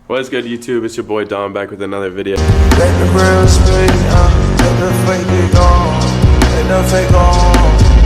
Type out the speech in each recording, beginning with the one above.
What's good, YouTube? It's your boy Dom back with another video. Let the real spit, let the fake be gone, let the fake on.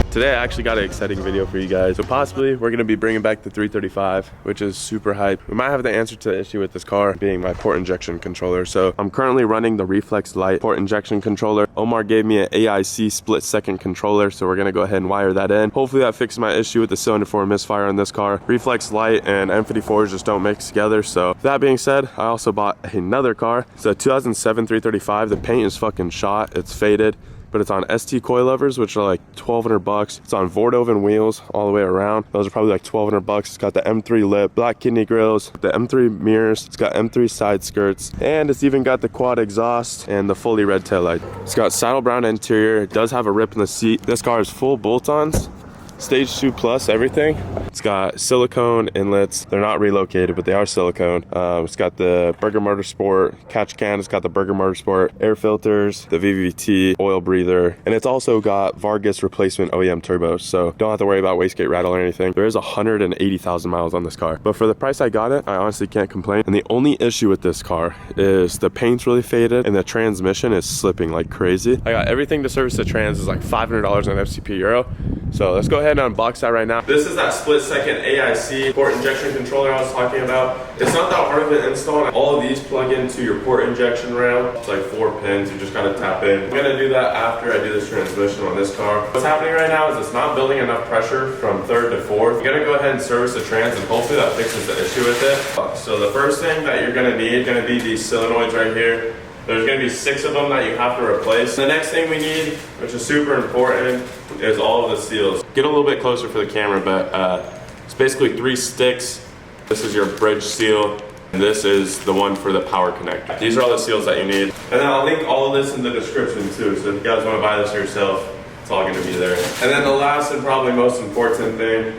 Today I actually got an exciting video for you guys. So possibly we're gonna be bringing back the 335, which is super hype. We might have the answer to the issue with this car being my port injection controller. So I'm currently running the Reflex Lite port injection controller. Omar gave me an AIC split second controller, so we're gonna go ahead and wire that in. Hopefully that fixes my issue with the cylinder 4 misfire on this car. Reflex Lite and M54s just don't mix together. So that being said, I also bought another car. It's a 2007 335. The paint is fucking shot, it's faded, but it's on ST coilovers, which are like 1,200 bucks. It's on Vordoven wheels all the way around. Those are probably like 1,200 bucks. It's got the M3 lip, black kidney grills, the M3 mirrors. It's got M3 side skirts, and it's even got the quad exhaust and the fully red taillight. It's got saddle brown interior. It does have a rip in the seat. This car is full bolt-ons. Stage 2 plus everything. It's got silicone inlets. They're not relocated, but they are silicone. It's got the Burger Motorsport catch can. It's got the Burger Motorsport air filters, the VVT oil breather, and it's also got Vargas replacement OEM turbos. So don't have to worry about wastegate rattle or anything. There is 180,000 miles on this car, but for the price I got it, I honestly can't complain. And the only issue with this car is the paint's really faded and the transmission is slipping like crazy. I got everything to service the trans is like $500 on FCP Euro. So let's go ahead and unbox that right now. This is that split second AIC port injection controller I was talking about. It's not that hard of an install. All of these plug into your port injection rail. It's like 4 pins, you just gotta tap in. I'm gonna do that after I do this transmission on this car. What's happening right now is it's not building enough pressure from third to fourth. You're gonna go ahead and service the trans and hopefully that fixes the issue with it. So the first thing that you're gonna need gonna be these solenoids right here. There's gonna be 6 of them that you have to replace. The next thing we need, which is super important, is all of the seals. Get a little bit closer for the camera, but it's basically 3 sticks. This is your bridge seal, and this is the one for the power connector. These are all the seals that you need. And then I'll link all of this in the description too, so if you guys wanna buy this yourself, it's all gonna be there. And then the last and probably most important thing,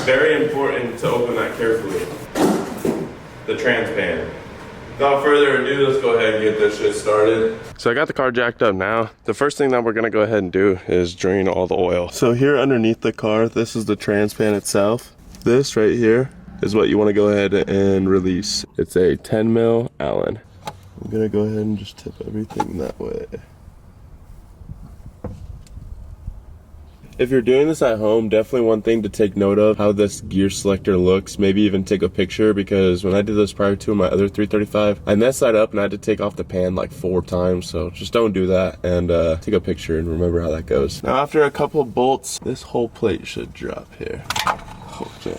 very important to open that carefully. The trans pan. Without further ado, let's go ahead and get this shit started. So I got the car jacked up now. The first thing that we're gonna go ahead and do is drain all the oil. So here underneath the car, this is the trans pan itself. This right here is what you wanna go ahead and release. It's a 10 mil Allen. I'm gonna go ahead and just tip everything that way. If you're doing this at home, definitely one thing to take note of how this gear selector looks. Maybe even take a picture, because when I did this prior to my other 335, I messed that up and I had to take off the pan like 4 times. So just don't do that, and take a picture and remember how that goes. Now after a couple of bolts, this whole plate should drop here. Okay.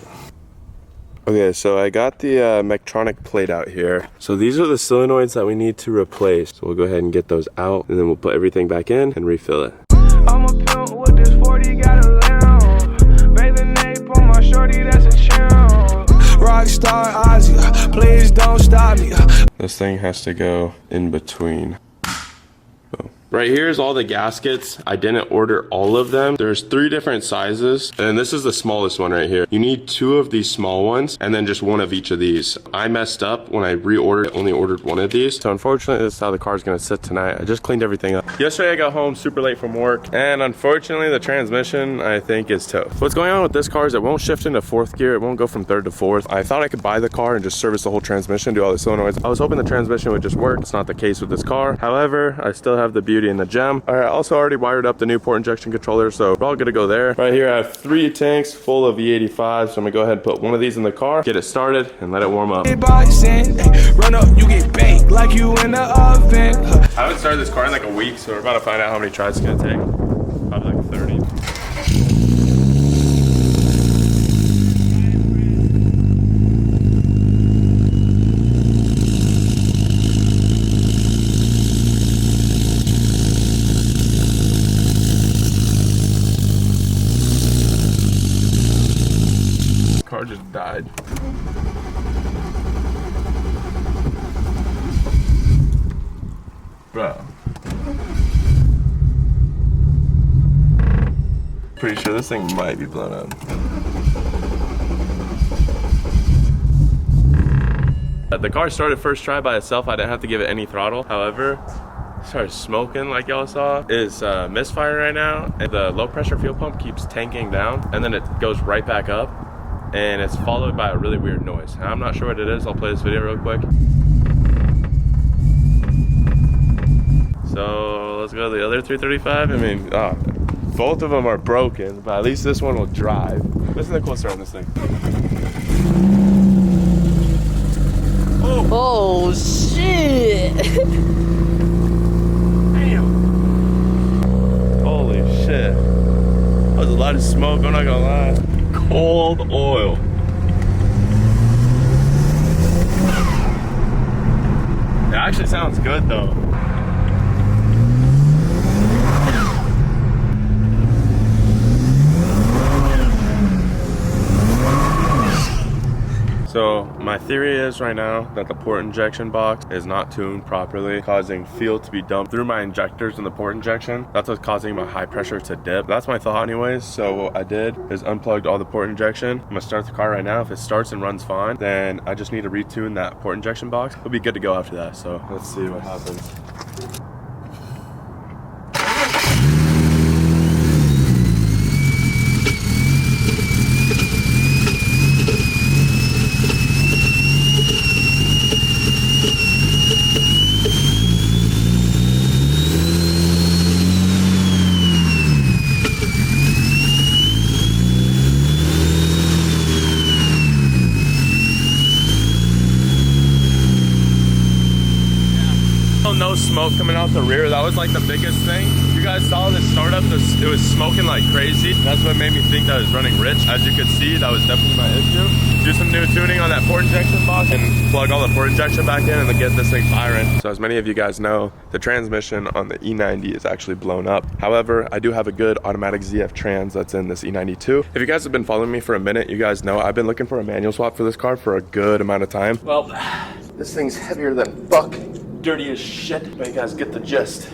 Okay, so I got the Mectronic plate out here. So these are the solenoids that we need to replace. So we'll go ahead and get those out, and then we'll put everything back in and refill it. I'm a pimp with this 40, got a lamb. Bathing nape on my shorty, that's a champ. Rockstar Ozzy, please don't stop me. This thing has to go in between. Right here is all the gaskets. I didn't order all of them. There's 3 different sizes, and this is the smallest one right here. You need 2 of these small ones, and then just 1 of each of these. I messed up when I reordered, only ordered 1 of these. So unfortunately, this is how the car's gonna sit tonight. I just cleaned everything up. Yesterday I got home super late from work, and unfortunately the transmission, I think, is toast. What's going on with this car is it won't shift into 4th gear. It won't go from 3rd to 4th. I thought I could buy the car and just service the whole transmission, do all the solenoids. I was hoping the transmission would just work. It's not the case with this car. However, I still have the beauty and the gem. I also already wired up the new port injection controller, so we're all good to go there. Right here I have 3 tanks full of E85, so I'm gonna go ahead and put one of these in the car, get it started, and let it warm up. Run up, you get baked like you in the oven. I haven't started this car in like a week, so we're about to find out how many tries it's gonna take. Probably like 30. Car just died. Bro. Pretty sure this thing might be blown up. The car started first try by itself. I didn't have to give it any throttle. However, started smoking like y'all saw, is misfiring right now, and the low pressure fuel pump keeps tanking down, and then it goes right back up, and it's followed by a really weird noise. I'm not sure what it is. I'll play this video real quick. So let's go to the other 335. I mean, both of them are broken, but at least this one will drive. Listen to the cool start on this thing. Oh shit! Damn. Holy shit. That was a lot of smoke, I'm not gonna lie. Cold oil. It actually sounds good though. So my theory is right now that the port injection box is not tuned properly, causing fuel to be dumped through my injectors in the port injection. That's what's causing my high pressure to dip. That's my thought anyways. So what I did is unplugged all the port injection. I'm gonna start the car right now. If it starts and runs fine, then I just need to retune that port injection box. We'll be good to go after that. So let's see what happens. No smoke coming out the rear. That was like the biggest thing. You guys saw the startup, it was smoking like crazy. That's what made me think that it was running rich. As you could see, that was definitely my issue. Do some new tuning on that port injection box and plug all the port injection back in and then get this thing firing. So as many of you guys know, the transmission on the E90 is actually blown up. However, I do have a good automatic ZF trans that's in this E92. If you guys have been following me for a minute, you guys know I've been looking for a manual swap for this car for a good amount of time. Well, this thing's heavier than fuck. Dirty as shit, but you guys get the gist.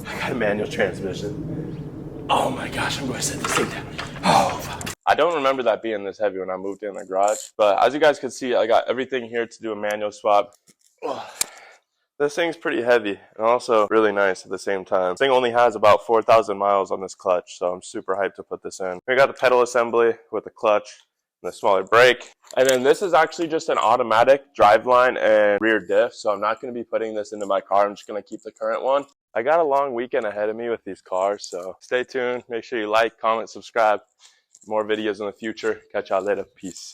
I got a manual transmission. Oh my gosh, I'm going to set this thing down. Oh, fuck. I don't remember that being this heavy when I moved in the garage, but as you guys can see, I got everything here to do a manual swap. Oh, this thing's pretty heavy and also really nice at the same time. This thing only has about 4,000 miles on this clutch, so I'm super hyped to put this in. We got the pedal assembly with the clutch, the smaller brake, and then this is actually just an automatic driveline and rear diff, so I'm not going to be putting this into my car. I'm just going to keep the current one. I got a long weekend ahead of me with these cars, so stay tuned. Make sure you like, comment, subscribe. More videos in the future. Catch y'all later. Peace.